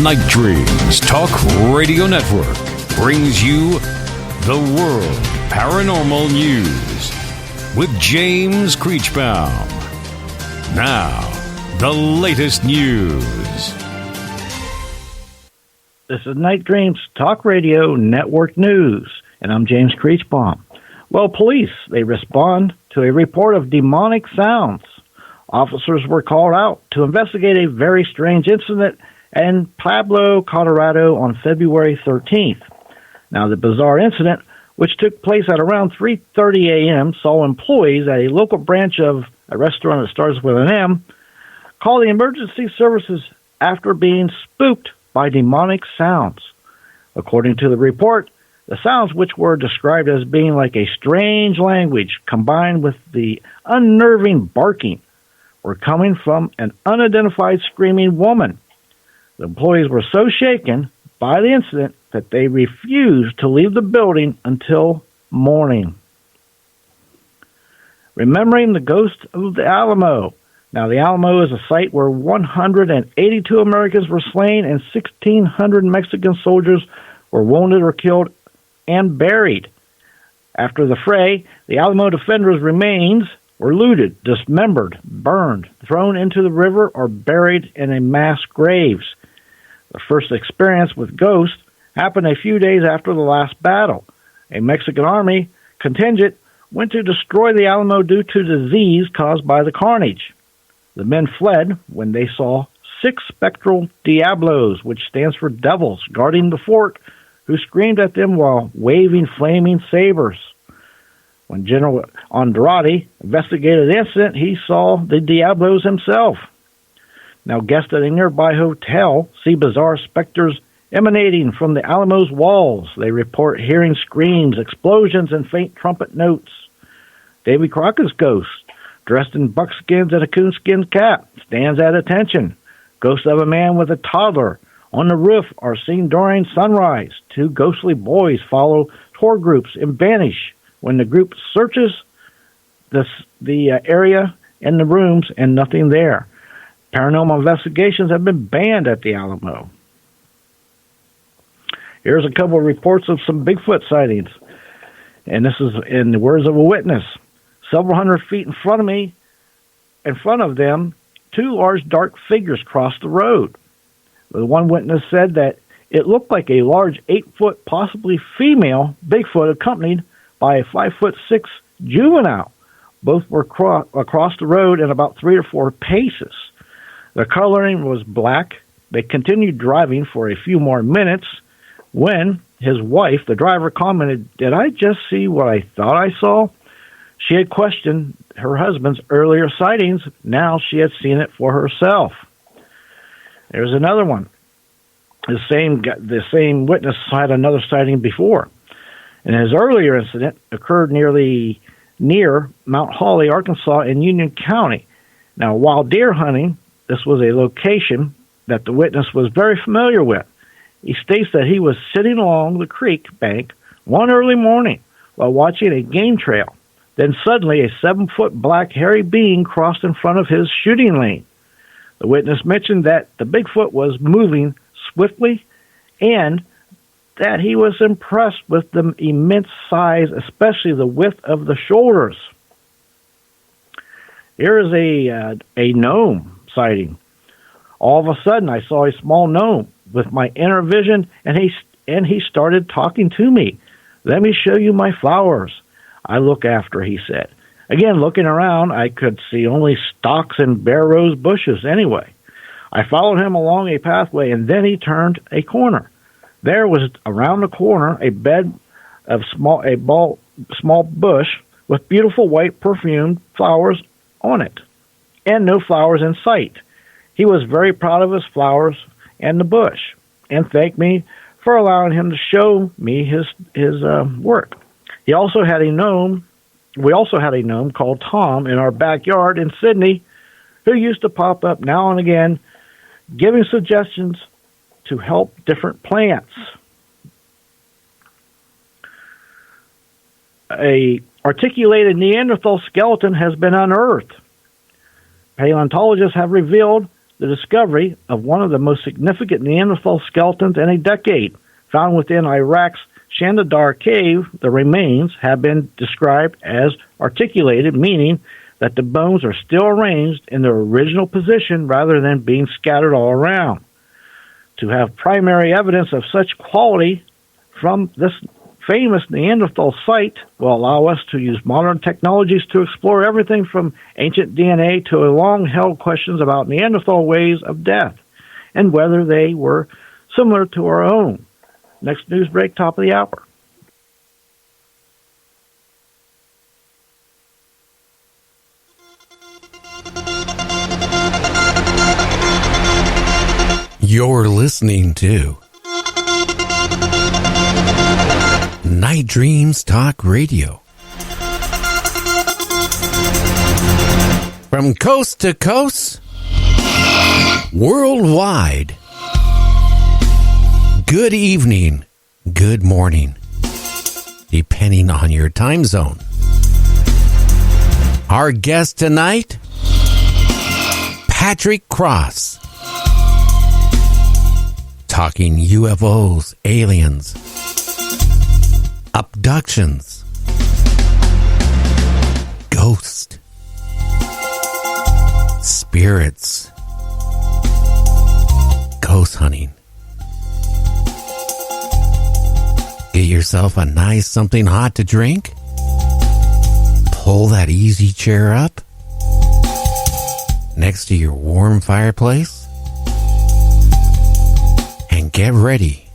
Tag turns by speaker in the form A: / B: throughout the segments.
A: Night Dreams Talk Radio Network brings you The World Paranormal News with James Creechbaum. Now, the latest news.
B: This is Night Dreams Talk Radio Network News, and I'm James Creechbaum. Well, police, they respond to a report of demonic sounds. Officers were called out to investigate a very strange incident in Pueblo, Colorado on February 13th. Now, the bizarre incident, which took place at around 3:30 a.m., saw employees at a local branch of a restaurant that starts with an M call the emergency services after being spooked by demonic sounds. According to the report, the sounds, which were described as being like a strange language combined with the unnerving barking, were coming from an unidentified screaming woman. The employees were so shaken by the incident that they refused to leave the building until morning. Remembering the ghost of the Alamo. Now, the Alamo is a site where 182 Americans were slain and 1,600 Mexican soldiers were wounded or killed and buried. After the fray, the Alamo defenders' remains were looted, dismembered, burned, thrown into the river, or buried in mass graves. The first experience with ghosts happened a few days after the last battle. A Mexican army contingent went to destroy the Alamo due to disease caused by the carnage. The men fled when they saw 6 spectral diablos, which stands for devils, guarding the fort, who screamed at them while waving flaming sabers. When General Andrade investigated the incident, he saw the diablos himself. Now, guests at a nearby hotel see bizarre specters emanating from the Alamo's walls. They report hearing screams, explosions, and faint trumpet notes. Davy Crockett's ghost, dressed in buckskins and a coonskin cap, stands at attention. Ghosts of a man with a toddler on the roof are seen during sunrise. 2 ghostly boys follow tour groups and vanish when the group searches the area and the rooms, and nothing there. Paranormal investigations have been banned at the Alamo. Here's a couple of reports of some Bigfoot sightings, and this is in the words of a witness. Several hundred feet in front of them, 2 large dark figures crossed the road. The one witness said that it looked like a large 8-foot, possibly female Bigfoot accompanied by a 5'6" juvenile. Both were across the road in about 3 or 4 paces. The coloring was black. They continued driving for a few more minutes when his wife, the driver, commented, "Did I just see what I thought I saw?" She had questioned her husband's earlier sightings. Now she had seen it for herself. There's another one. The same witness had another sighting before. And his earlier incident occurred near Mount Holly, Arkansas, in Union County. Now, while deer hunting, this was a location that the witness was very familiar with. He states that he was sitting along the creek bank one early morning while watching a game trail. Then suddenly a 7-foot black hairy being crossed in front of his shooting lane. The witness mentioned that the Bigfoot was moving swiftly and that he was impressed with the immense size, especially the width of the shoulders. Here is a gnome sighting. All of a sudden, I saw a small gnome with my inner vision, and he started talking to me. "Let me show you my flowers I look after," he said. Again, looking around, I could see only stalks and bare rose bushes anyway. I followed him along a pathway, and then he turned a corner. There was around the corner a bed of small bush with beautiful white perfumed flowers on it, and no flowers in sight. He was very proud of his flowers and the bush, and thanked me for allowing him to show me his work. We also had a gnome called Tom in our backyard in Sydney, who used to pop up now and again, giving suggestions to help different plants. A articulated Neanderthal skeleton has been unearthed. Paleontologists have revealed the discovery of one of the most significant Neanderthal skeletons in a decade. Found within Iraq's Shandadar cave, the remains have been described as articulated, meaning that the bones are still arranged in their original position rather than being scattered all around. To have primary evidence of such quality from this famous Neanderthal site will allow us to use modern technologies to explore everything from ancient DNA to long-held questions about Neanderthal ways of death and whether they were similar to our own. Next news break, top of the hour.
C: You're listening to Night Dreams Talk Radio. From coast to coast, worldwide. Good evening, good morning, depending on your time zone. Our guest tonight, Patrick Cross. Talking UFOs, aliens, abductions, ghosts, spirits, ghost hunting. Get yourself a nice something hot to drink. Pull that easy chair up next to your warm fireplace. And get ready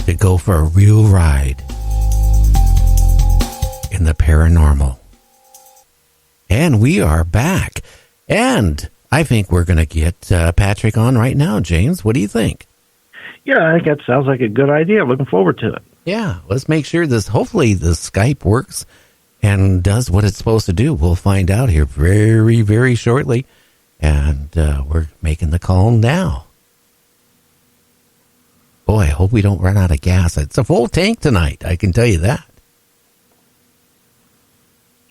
C: to go for a real ride in the paranormal. And we are back. And I think we're going to get Patrick on right now, James. What do you think?
B: Yeah, I think that sounds like a good idea. Looking forward to it.
C: Yeah, let's make sure hopefully the Skype works and does what it's supposed to do. We'll find out here very, very shortly. And we're making the call now. Boy, I hope we don't run out of gas. It's a full tank tonight, I can tell you that.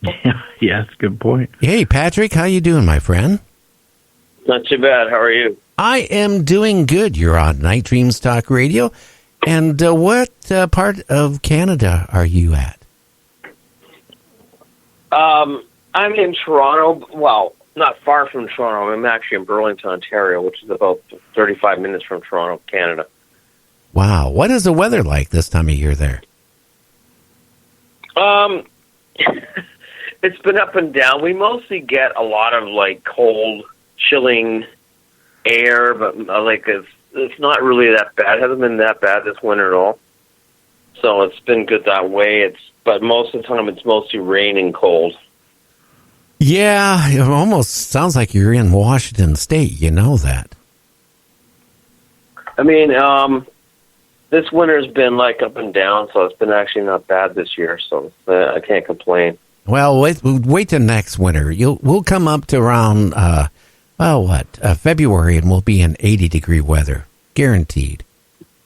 B: Yeah, that's a good point.
C: Hey, Patrick, how you doing, my friend?
D: Not too bad. How are you?
C: I am doing good. You're on Night Dreams Talk Radio. And what part of Canada are you at?
D: I'm in Toronto. Well, not far from Toronto. I'm actually in Burlington, Ontario, which is about 35 minutes from Toronto, Canada.
C: Wow. What is the weather like this time of year there?
D: It's been up and down. We mostly get a lot of cold, chilling air, but it's not really that bad. It hasn't been that bad this winter at all. So it's been good that way. But most of the time it's mostly rain and cold.
C: Yeah, it almost sounds like you're in Washington State. You know that.
D: I mean, this winter's been up and down, so it's been actually not bad this year, so I can't complain.
C: Well, wait till next winter. We'll come up to around, February, and we'll be in 80-degree weather. Guaranteed.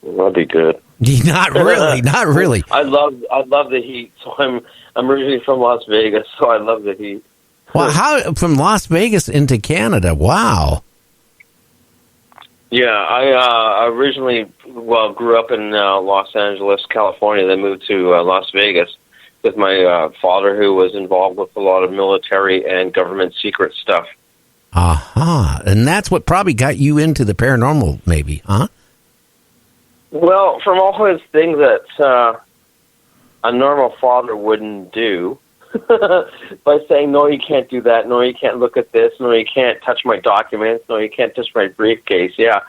D: That'll be good.
C: Not really, not really.
D: I love the heat, so I'm originally from Las Vegas, so I love the heat.
C: Well, how from Las Vegas into Canada? Wow.
D: Yeah, I originally grew up in Los Angeles, California, then moved to Las Vegas with my father, who was involved with a lot of military and government secret stuff.
C: Aha. And that's what probably got you into the paranormal, maybe, huh?
D: Well, from all his things that a normal father wouldn't do, by saying, no, you can't do that, no, you can't look at this, no, you can't touch my documents, no, you can't touch my briefcase, yeah.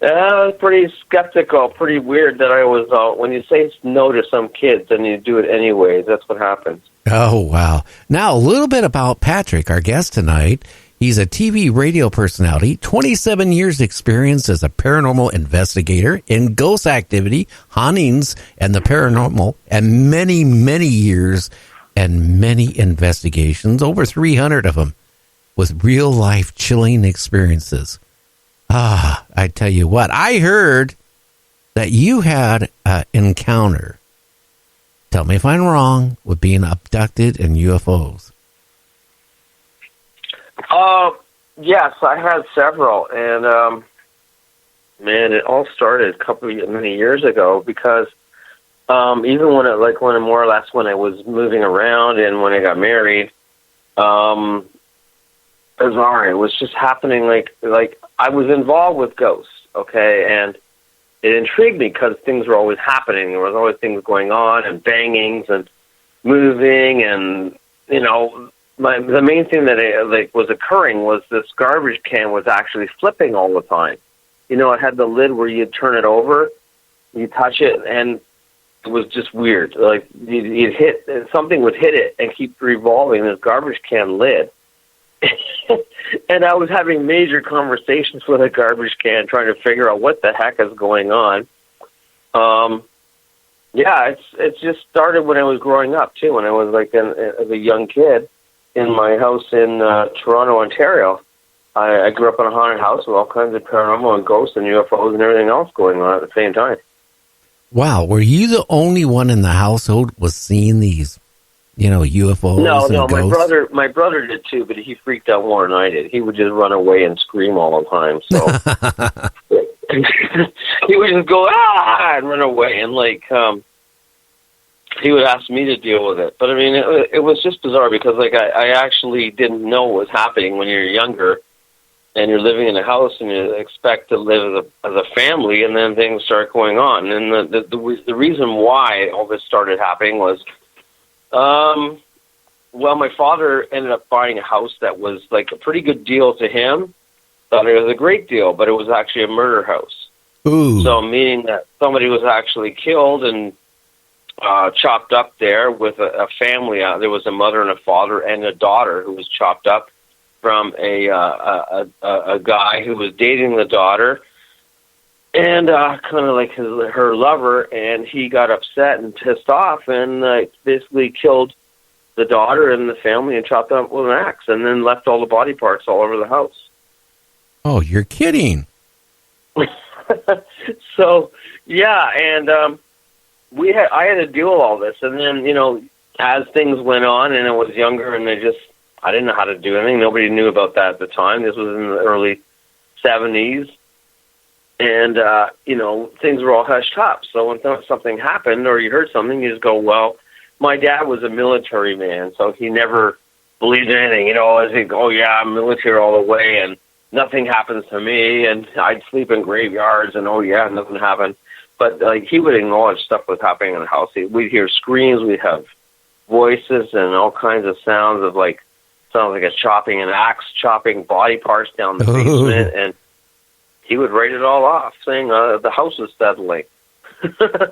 D: I was pretty skeptical, pretty weird that I was, when you say no to some kids, then you do it anyways. That's what happens.
C: Oh, wow. Now, a little bit about Patrick, our guest tonight. He's a TV radio personality, 27 years experience as a paranormal investigator in ghost activity, hauntings, and the paranormal, and many, many years and many investigations, over 300 of them, with real-life chilling experiences. I tell you what, I heard that you had an encounter, tell me if I'm wrong, with being abducted in UFOs.
D: Yes, I had several, and man, it all started many years ago because even when when I was moving around and when I got married, bizarre. It was just happening like I was involved with ghosts, okay, and it intrigued me because things were always happening. There was always things going on and bangings and moving, and the main thing that was occurring was this garbage can was actually flipping all the time. It had the lid where you'd turn it over, you touch it, and it was just weird. Like you'd hit something would hit it and keep revolving this garbage can lid. And I was having major conversations with a garbage can, trying to figure out what the heck is going on. It's just started when I was growing up too. When I was as a young kid in my house in Toronto, Ontario. I grew up in a haunted house with all kinds of paranormal and ghosts and UFOs and everything else going on at the same time.
C: Wow, were you the only one in the household was seeing these, UFOs?
D: No,
C: and ghosts?
D: my brother did too, but he freaked out more than I did. He would just run away and scream all the time. So he would just go and run away, and he would ask me to deal with it. But I mean, it was just bizarre because I actually didn't know what was happening when you're younger. And you're living in a house, and you expect to live as a family, and then things start going on. And the reason why all this started happening was, my father ended up buying a house that was like a pretty good deal to him. Thought it was a great deal, but it was actually a murder house.
C: Ooh.
D: So meaning that somebody was actually killed and chopped up there with a family. There was a mother and a father and a daughter who was chopped up from a guy who was dating the daughter, and kind of like her lover, and he got upset and pissed off, and basically killed the daughter and the family and chopped them up with an axe, and then left all the body parts all over the house.
C: Oh, you're kidding!
D: So yeah, and I had to deal with all this, and then as things went on, and I was younger, and I didn't know how to do anything. Nobody knew about that at the time. This was in the early 70s. And, things were all hushed up. So when something happened or you heard something, you just go, well, my dad was a military man, so he never believed in anything. As he'd go, I'm military all the way, and nothing happens to me. And I'd sleep in graveyards, and, nothing happened. But, he would acknowledge stuff was happening in the house. We'd hear screams. We'd have voices and all kinds of sounds of, sounds like an axe chopping body parts down the basement, and he would write it all off, saying the house is settling.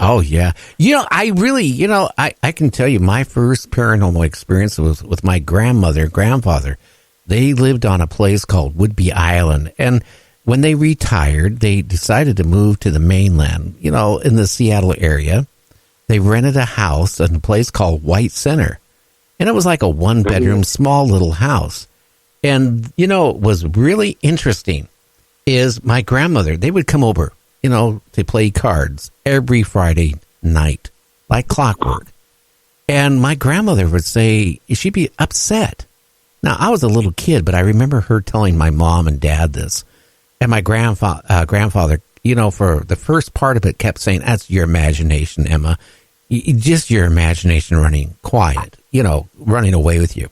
C: Oh, yeah. I really, I can tell you my first paranormal experience was with my grandfather. They lived on a place called Whidbey Island, and when they retired, they decided to move to the mainland, in the Seattle area. They rented a house in a place called White Center. And it was like a one-bedroom, small little house. And, what was really interesting is my grandmother, they would come over, to play cards every Friday night, like clockwork. And my grandmother would say, she'd be upset. Now, I was a little kid, but I remember her telling my mom and dad this. And my grandfather, for the first part of it, kept saying, that's your imagination, Emma. Just your imagination running quiet, running away with you.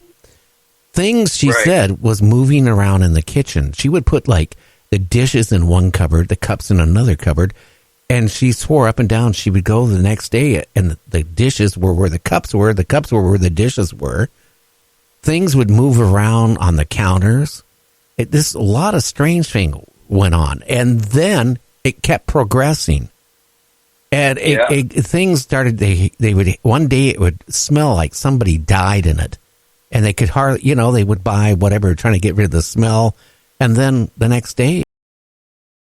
C: Things she said was moving around in the kitchen. She would put the dishes in one cupboard, the cups in another cupboard, and she swore up and down she would go the next day and the dishes were where the cups were where the dishes were. Things would move around on the counters. A lot of strange things went on, and then it kept progressing. And things started, they would, one day it would smell like somebody died in it. And they could hardly, they would buy whatever, trying to get rid of the smell. And then the next day